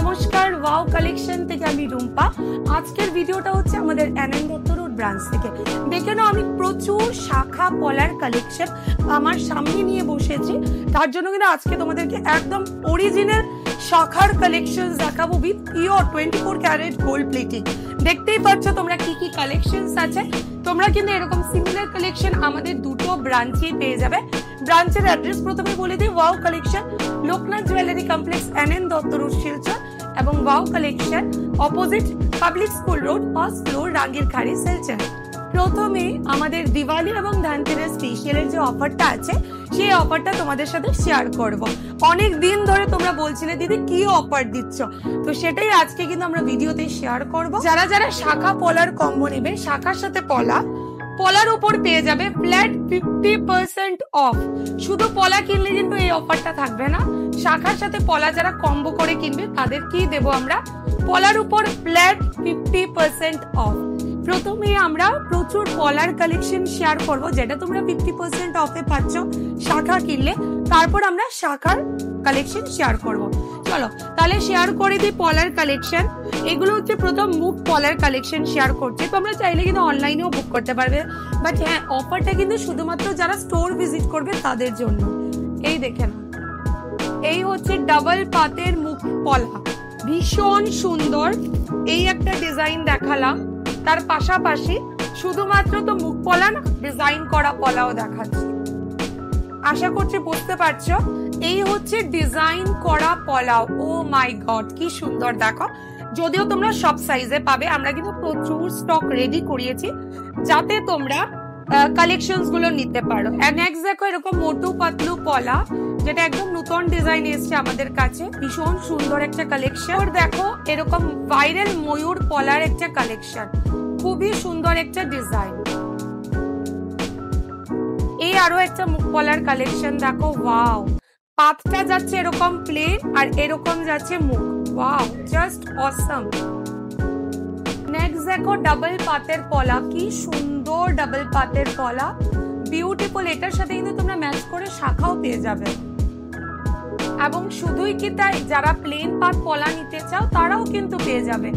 নমস্কার, wow collection থেকে আমি রুম্পা। আজকের ভিডিওটা হচ্ছে আমাদের এনএন দত্ত রোড ব্রাঞ্চ থেকে। দেখে নাও, আমি প্রচুর শাখা পলার কালেকশন আমার সামনে নিয়ে বসেছি। তার জন্য কিন্তু আজকে তোমাদেরকে একদম অরিজিনাল শাখার কালেকশন দেখাবো with pure 24 carat gold plating. দেখতেই পাচ্ছ তোমরা কি কি কালেকশনস আছে। তোমরা কিন্তু এরকম সিমিলার কালেকশন আমাদের দুটো ব্রাঞ্চে পেয়ে যাবে। ব্রাঞ্চের অ্যাড্রেস প্রথমে বলে দিই, wow collection Loknath jewellery complex NN Dutta road Silchar, এবং wow collection opposite public school road first floor Rangirkhari Silchar. প্রথমে আমাদের দিওয়ালি এবং ধনতেরাস স্পেশালের যে অফারটা আছে সেই অফারটা তোমাদের সাথে শেয়ার করব। অনেক দিন ধরে তোমরা বলছিলে দিদি কি অফার দিচ্ছ, তো সেটাই আজকে কিন্তু আমরা ভিডিওতে শেয়ার করব। যারা যারা শাখা পলার কম্বো নেবে, শাখার সাথে পলার উপর পেয়ে যাবে ফ্ল্যাট 50% অফ। শুধু পলা কিনলে কিন্তু এই অফারটা থাকবে না, শাখার সাথে পলা যারা কম্বো করে কিনবে তাদের কি দেবো আমরা, পলার উপর ফ্ল্যাট 50% অফ। প্রথমে আমরা প্রচুর পলার কালেকশন শেয়ার করব, যেটা তোমরা 50% অফে পাচ্ছ শাখা কিনলে। তারপর আমরা শাখার কালেকশন শেয়ার করব। চলো তাহলে শেয়ার করে দিই পলার কালেকশন। এগুলো হচ্ছে প্রথম মুখ পলার কালেকশন শেয়ার করছি। তোমরা চাইলে কিন্তু অনলাইনেও বুক করতে পারবে, বাট হ্যাঁ, অফারটা কিন্তু শুধুমাত্র যারা স্টোর ভিজিট করবে তাদের জন্য। এই দেখে না, এই হচ্ছে ডাবল পাতের মুখ পলা, ভীষণ সুন্দর। এই একটা ডিজাইন দেখালাম, তার পাশাপাশি শুধুমাত্র তো মুখ পলা না, ডিজাইন করা পলাও দেখাচ্ছি। আশা করছি বুঝতে পারছো। এই হচ্ছে ডিজাইন করা পলাও। ও মাই গড, কি সুন্দর দেখো। যদিও তোমরা সব সাইজে পাবে, আমরা কিন্তু প্রচুর স্টক রেডি করিয়েছি যাতে তোমরা কালেকশনস গুলো নিতে পারো। নেক্সট দেখো, এরকম মোটু পাতলু পলা, যেটা একদম নতুন ডিজাইন এসছে আমাদের কাছে, ভীষণ সুন্দর একটা কালেকশন। দেখো এরকম ভাইরাল ময়ূর পলার একটা কালেকশন, খুবই সুন্দর একটা ডিজাইন। এই আরো একটা মুখ পলার কালেকশন দেখো, ওয়াও। পাতটা যাচ্ছে এরকম প্লেন আর এরকম যাচ্ছে মুখ, ওয়াও, জাস্ট অসাম। নেক্সট দেখো ডাবল পাতের পলা, কি সুন্দর ডাবল পাতের পলা, বিউটিফুল। এটার সাথে কিন্তু তোমরা ম্যাচ করে শাখাও পেয়ে যাবে। এবং শুধুই কি তাই, যারা প্লেন পাত পলা নিতে চাও তারাও কিন্তু পেয়ে যাবে।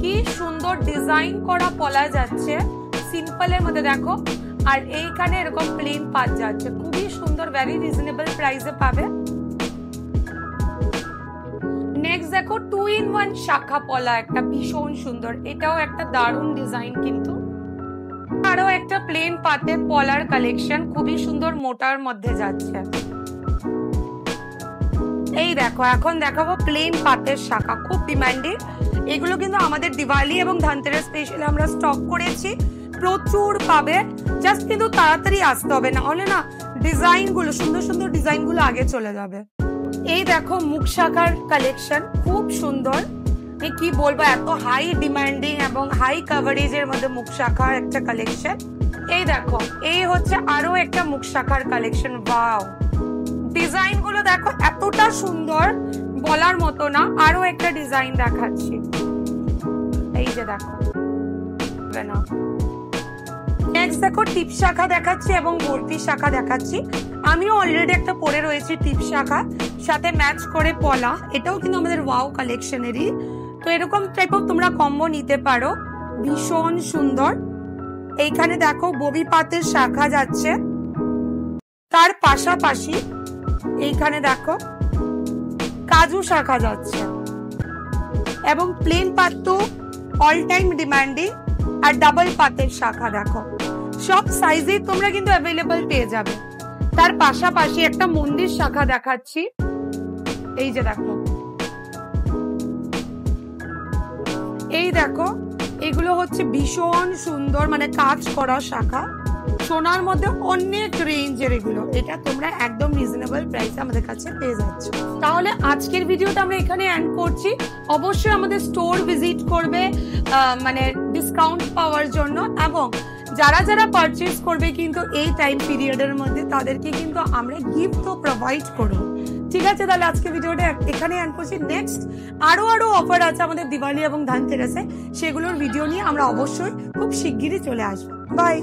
কি সুন্দর ডিজাইন করা পলা যাচ্ছে সিম্পলের মধ্যে দেখো, আর এইখানে এরকম প্লেন পাত যাচ্ছে, খুবই সুন্দর, ভেরি রিজনেবল প্রাইসে পাবে। নেক্সট দেখো 2-in-1 শাখা পলা, একটা ভীষণ সুন্দর, এটাও একটা দারুণ ডিজাইন কিন্তু। আরো একটা প্লেন পাতের পলার কালেকশন, খুবই সুন্দর, মোটার মধ্যে যাচ্ছে। এই দেখো, এখন দেখাবো প্লেন পাতের শাখা, খুব ডিমান্ডিং। এগুলো কিন্তু আমাদের দিওয়ালি এবং ধনতেরাস স্পেশালে আমরা স্টক করেছি, প্রচুর পাবে। জাস্ট কিন্তু তাড়াতাড়ি আসতে হবে, না হলে না ডিজাইন গুলো, সুন্দর সুন্দর ডিজাইন গুলো আগে চলে যাবে। এই দেখো মুখ শাখার কালেকশন, খুব সুন্দর। কি বলবো, এত হাই ডিমান্ডিং এবং হাই কভারেজ এর মধ্যে মুখ শাখার একটা কালেকশন। এই দেখো, এই হচ্ছে আরো একটা মুখ শাখার কালেকশন, ওয়াও। ডিজাইন গুলো দেখো এতটা সুন্দর, বলার মতো না। আরো একটা ডিজাইন দেখাচ্ছি, এই যে দেখো। নেক্সট দেখো টিপ শাখা দেখাচ্ছি এবং ভর্তি শাখা দেখাচ্ছি। আমিও অলরেডি একটা পরে রয়েছি টিপ শাখা, সাথে ম্যাচ করে পলা। এটাও কিন্তু আমাদের ওয়াও কালেকশনেরই। তো এরকম টাইপ অফ তোমরা কম্বো নিতে পারো, ভীষণ সুন্দর। এইখানে দেখো ববি পাতের শাখা যাচ্ছে, তার পাশাপাশি এইখানে দেখো কাজু শাখা যাচ্ছে, এবং প্লেন পাত তো অল টাইম ডিমান্ডিং। আর ডাবল পাতের শাখা দেখো, সব সাইজে তোমরা কিন্তু অ্যাভেলেবল পেয়ে যাবে। তার পাশাপাশি একটা মন্দির শাখা দেখাচ্ছি, এই যে দেখো। এই দেখো, এগুলো হচ্ছে ভীষণ সুন্দর, মানে কাজ করা শাখা, সোনার মধ্যে অনেক রেঞ্জের এগুলো। এটা তোমরা একদম রিজনেবল প্রাইসে আমাদের কাছে পেয়ে যাচ্ছ। তাহলে আজকের ভিডিওটা আমরা এখানে এন্ড করছি। অবশ্যই আমাদের স্টোর ভিজিট করবে মানে ডিসকাউন্ট পাওয়ার জন্য, এবং যারা যারা পারচেজ করবে কিন্তু এই টাইম পিরিয়ডের মধ্যে তাদেরকে কিন্তু আমরা গিফটও প্রোভাইড করব। ঠিক আছে, তাহলে আজকে ভিডিওটা এখানে এন্ড করছি। নেক্সট আরো অফার আছে আমাদের দিওয়ালি এবং ধনতেরাসে, সেগুলোর ভিডিও নিয়ে আমরা অবশ্যই খুব শিগগিরই চলে আসবো। বাই।